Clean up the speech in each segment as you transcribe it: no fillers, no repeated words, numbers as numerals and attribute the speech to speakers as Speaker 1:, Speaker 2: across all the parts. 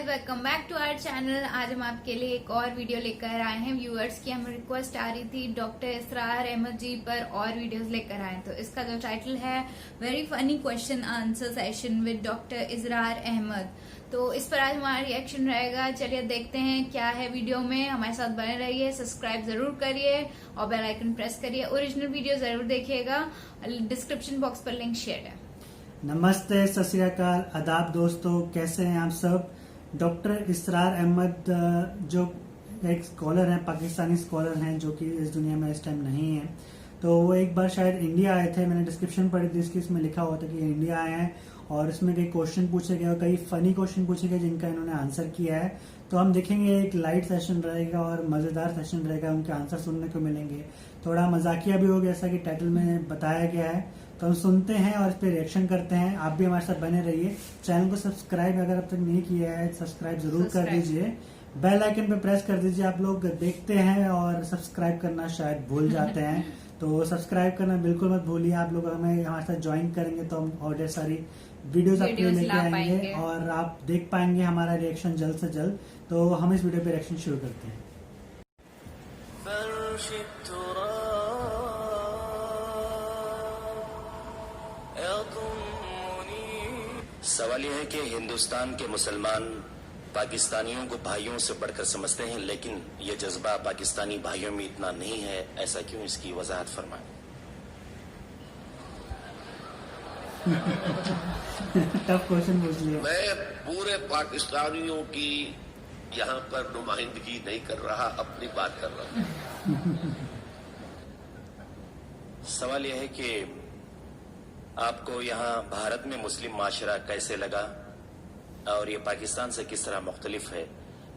Speaker 1: Welcome back to our channel. आज हम आपके लिए एक और वीडियो लेकर आए हैं। व्यूअर्स की हमें रिक्वेस्ट आ रही थी डॉक्टर इसरार अहमद जी पर और वीडियोस लेकर आए, तो इसका जो टाइटल है very funny question answer session with doctor Israr Ahmed, तो इस पर आज हमारा रिएक्शन रहेगा। चलिए देखते हैं क्या है वीडियो में। हमारे साथ बने रहिए, सब्सक्राइब जरूर करिए और बेल आइकन प्रेस करिए। ओरिजिनल वीडियो जरूर देखिएगा, डिस्क्रिप्शन बॉक्स पर लिंक शेयर है।
Speaker 2: नमस्ते, सत श्री अकाल, आदाब दोस्तों, कैसे हैं आप सब। डॉक्टर इसरार अहमद जो एक स्कॉलर हैं, पाकिस्तानी स्कॉलर हैं जो कि इस दुनिया में इस टाइम नहीं है, तो वो एक बार शायद इंडिया आए थे। मैंने डिस्क्रिप्शन पढ़ी थी इसकी, इसमें लिखा हुआ था कि इंडिया आए हैं और इसमें कई क्वेश्चन पूछे गए और कई फनी क्वेश्चन पूछे गए जिनका इन्होंने आंसर किया है। तो हम देखेंगे, एक लाइट सेशन रहेगा और मजेदार सेशन रहेगा, उनके आंसर सुनने को मिलेंगे। थोड़ा मजाकिया भी होगा जैसा कि टाइटल में बताया गया है। तो हम सुनते हैं और इस पर रिएक्शन करते हैं। आप भी हमारे साथ बने रहिए। चैनल को सब्सक्राइब अगर अब तक नहीं किया है सब्सक्राइब जरूर कर दीजिए, बेल आइकन पे प्रेस कर दीजिए। आप लोग देखते हैं और सब्सक्राइब करना शायद भूल जाते हैं, तो सब्सक्राइब करना बिल्कुल मत भूलिए। आप लोग हमें हमारे साथ ज्वाइन करेंगे तो हम और ढेर सारी वीडियोस आपके लिए लेके आएंगे और आप देख पाएंगे हमारा रिएक्शन जल्द से जल्द। तो हम इस वीडियो पे रिएक्शन शुरू करते हैं।
Speaker 3: सवाल यह है कि हिंदुस्तान के मुसलमान पाकिस्तानियों को भाइयों से बढ़कर समझते हैं, लेकिन ये जज्बा पाकिस्तानी भाइयों में इतना नहीं है। ऐसा क्यों, इसकी वजाहत फरमाएं।
Speaker 2: टफ क्वेश्चन पूछ लिया।
Speaker 4: मैं पूरे पाकिस्तानियों की यहाँ पर नुमाइंदगी नहीं कर रहा, अपनी बात कर रहा हूँ।
Speaker 3: सवाल यह है कि आपको यहाँ भारत में मुस्लिम माशरा कैसे लगा और ये पाकिस्तान से किस तरह मुख्तलिफ है।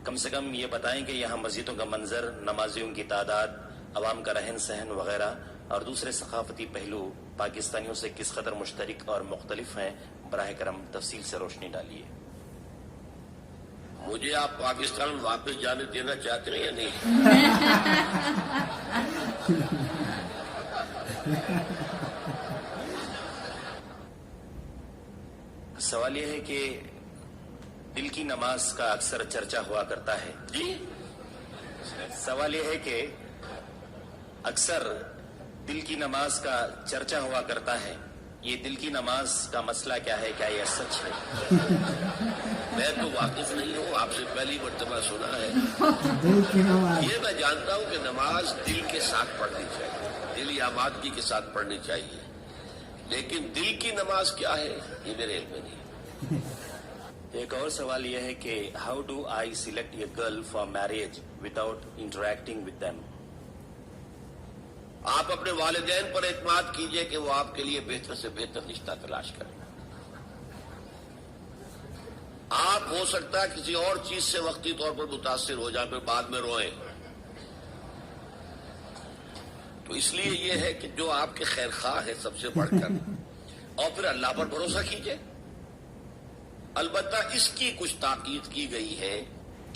Speaker 3: कम से कम ये बताएं कि यहाँ मस्जिदों का मंजर, नमाजियों की तादाद, अवाम का रहन सहन वगैरह और दूसरे सकाफती पहलू पाकिस्तानियों से किस कदर मुश्तरक और मुख्तलिफ हैं। बराह करम तफसील से रोशनी डालिए।
Speaker 4: मुझे आप पाकिस्तान वापस जाने देना चाहते हैं या नहीं?
Speaker 3: सवाल यह है कि दिल की नमाज का अक्सर चर्चा हुआ करता है।
Speaker 4: जी,
Speaker 3: सवाल यह है कि अक्सर दिल की नमाज का चर्चा हुआ करता है। ये दिल की नमाज का मसला क्या है, क्या यह सच है?
Speaker 4: मैं तो वाकिफ नहीं हूँ, आपसे पहली मर्तबा सुना है।
Speaker 2: दिल की नमाज,
Speaker 4: ये मैं जानता हूँ कि नमाज दिल के साथ पढ़नी चाहिए, दिल या आमादगी के साथ पढ़नी चाहिए, लेकिन दिल की नमाज क्या है ये मेरे इल्म में नहीं।
Speaker 3: एक और सवाल यह है कि how do I select a girl for marriage without interacting with them.
Speaker 4: आप अपने वालिदैन पर एतमाद कीजिए कि वो आपके लिए बेहतर से बेहतर रिश्ता तलाश करें। आप हो सकता है किसी और चीज से वक्ती तौर पर मुतासिर हो जाए, फिर बाद में रोएं। तो इसलिए यह है कि जो आपके खैर खां है सबसे बढ़कर, और फिर अल्लाह पर भरोसा कीजिए। अलबत्ता इसकी कुछ ताकीद की गई है,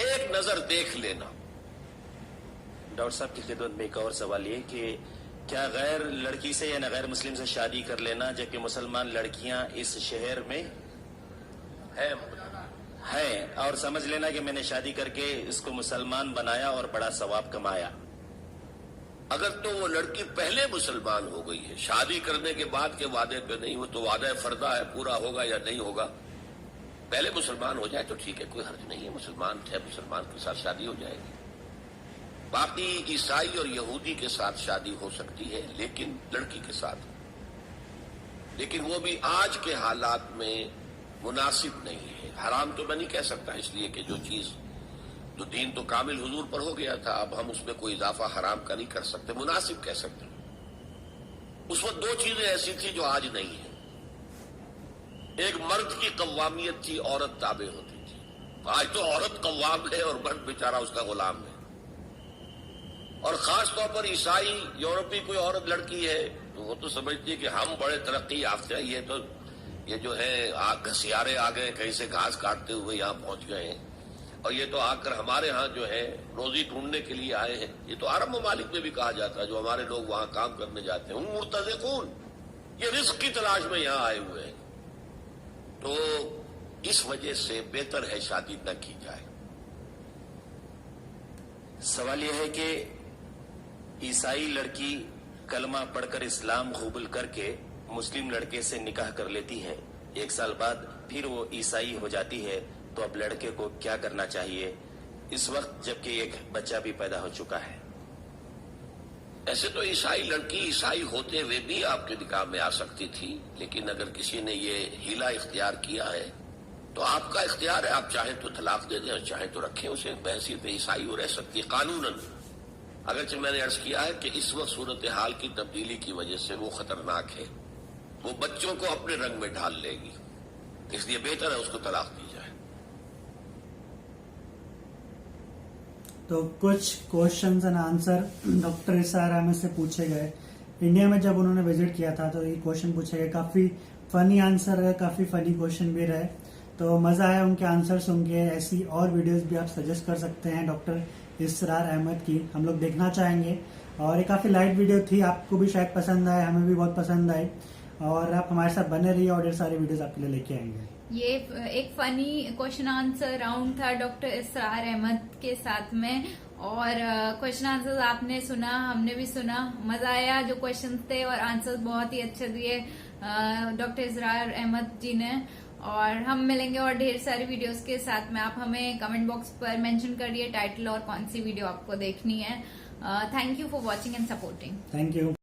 Speaker 4: एक नजर देख लेना।
Speaker 3: डॉक्टर साहब की खिदमत में एक और सवाल ये कि क्या गैर लड़की से या गैर मुस्लिम से शादी कर लेना, जबकि मुसलमान लड़कियां इस शहर में हैं और समझ लेना कि मैंने शादी करके इसको मुसलमान बनाया और बड़ा सवाब कमाया।
Speaker 4: अगर तो वो लड़की पहले मुसलमान हो गई है, शादी करने के बाद के वादे पे नहीं, वो तो वादा फर्दा है, पूरा होगा या नहीं होगा। पहले मुसलमान हो जाए तो ठीक है, कोई हर्ज नहीं है, मुसलमान है, मुसलमान के साथ शादी हो जाएगी। बाकी ईसाई और यहूदी के साथ शादी हो सकती है, लेकिन लड़की के साथ, लेकिन वो भी आज के हालात में मुनासिब नहीं है। हराम तो मैं नहीं कह सकता, इसलिए कि जो चीज, जो दीन तो कामिल हुजूर पर हो गया था, अब हम उसमें कोई इजाफा हराम का नहीं कर सकते, मुनासिब कह सकते। उस वक्त दो चीजें ऐसी थी जो आज नहीं है। एक मर्द की कव्वामियत थी, औरत ताबे होती थी। आज तो औरत कव्वाम है और मर्द बेचारा उसका गुलाम है। और खास तौर पर ईसाई यूरोपीय कोई औरत लड़की है तो वो तो समझती है कि हम बड़े तरक्की याफ्ते हैं, ये जो है घसियारे आ गए, कहीं से घास काटते हुए यहाँ पहुंच गए हैं, और ये तो आकर हमारे यहाँ जो है रोजी ढूंढने के लिए आए हैं। ये तो अरब ममालिक में भी कहा जाता है, जो हमारे लोग वहां काम करने जाते हैं, मुर्तज़िक़ून, ये रिस्क की तलाश में यहाँ आए हुए हैं। तो इस वजह से बेहतर है शादी न की जाए।
Speaker 3: सवाल यह है कि ईसाई लड़की कलमा पढ़कर इस्लाम कबूल करके मुस्लिम लड़के से निकाह कर लेती है, 1 साल बाद फिर वो ईसाई हो जाती है, तो अब लड़के को क्या करना चाहिए इस वक्त जबकि एक बच्चा भी पैदा हो चुका है?
Speaker 4: ऐसे तो ईसाई लड़की ईसाई होते हुए भी आपके निकाह में आ सकती थी, लेकिन अगर किसी ने ये हीला इख्तियार किया है तो आपका इख्तियार है, आप चाहे तो तलाक दे दें और चाहे तो रखें उसे, बहसीत ईसाई हो रह सकती है कानूनन। अगरचे मैंने अर्ज किया है कि इस वक्त सूरत हाल की तब्दीली की वजह से वो खतरनाक है, वो बच्चों को अपने रंग में ढाल लेगी, इसलिए बेहतर है उसको तलाक दी जाए।
Speaker 2: तो कुछ questions and answer doctor Israr Ahmad से पूछे गए। इंडिया में जब उन्होंने विजिट किया था तो ये क्वेश्चन पूछे गए, काफी फनी आंसर है, काफी फनी क्वेश्चन भी रहे, तो मजा आया उनके आंसर सुन के। ऐसी और वीडियोस भी आप सजेस्ट कर सकते हैं डॉक्टर इसरार अहमद की, हम लोग देखना चाहेंगे। और ये काफी लाइट वीडियो थी, आपको भी शायद पसंद आए, हमें भी बहुत पसंद आई, और आप हमारे साथ बने रहिए और ढेर सारी वीडियोस आपके लिए लेके आएंगे।
Speaker 1: ये एक फनी क्वेश्चन आंसर राउंड था डॉक्टर इसरार अहमद के साथ में, और क्वेश्चन आंसर्स आपने सुना, हमने भी सुना, मजा आया। जो क्वेश्चन थे और आंसर्स बहुत ही अच्छे दिए डॉक्टर इसरार अहमद जी ने। और हम मिलेंगे और ढेर सारी वीडियोस के साथ में। आप हमें कमेंट बॉक्स पर मेंशन करिए टाइटल और कौन सी वीडियो आपको देखनी है। Thank you for watching and supporting.
Speaker 2: Thank you.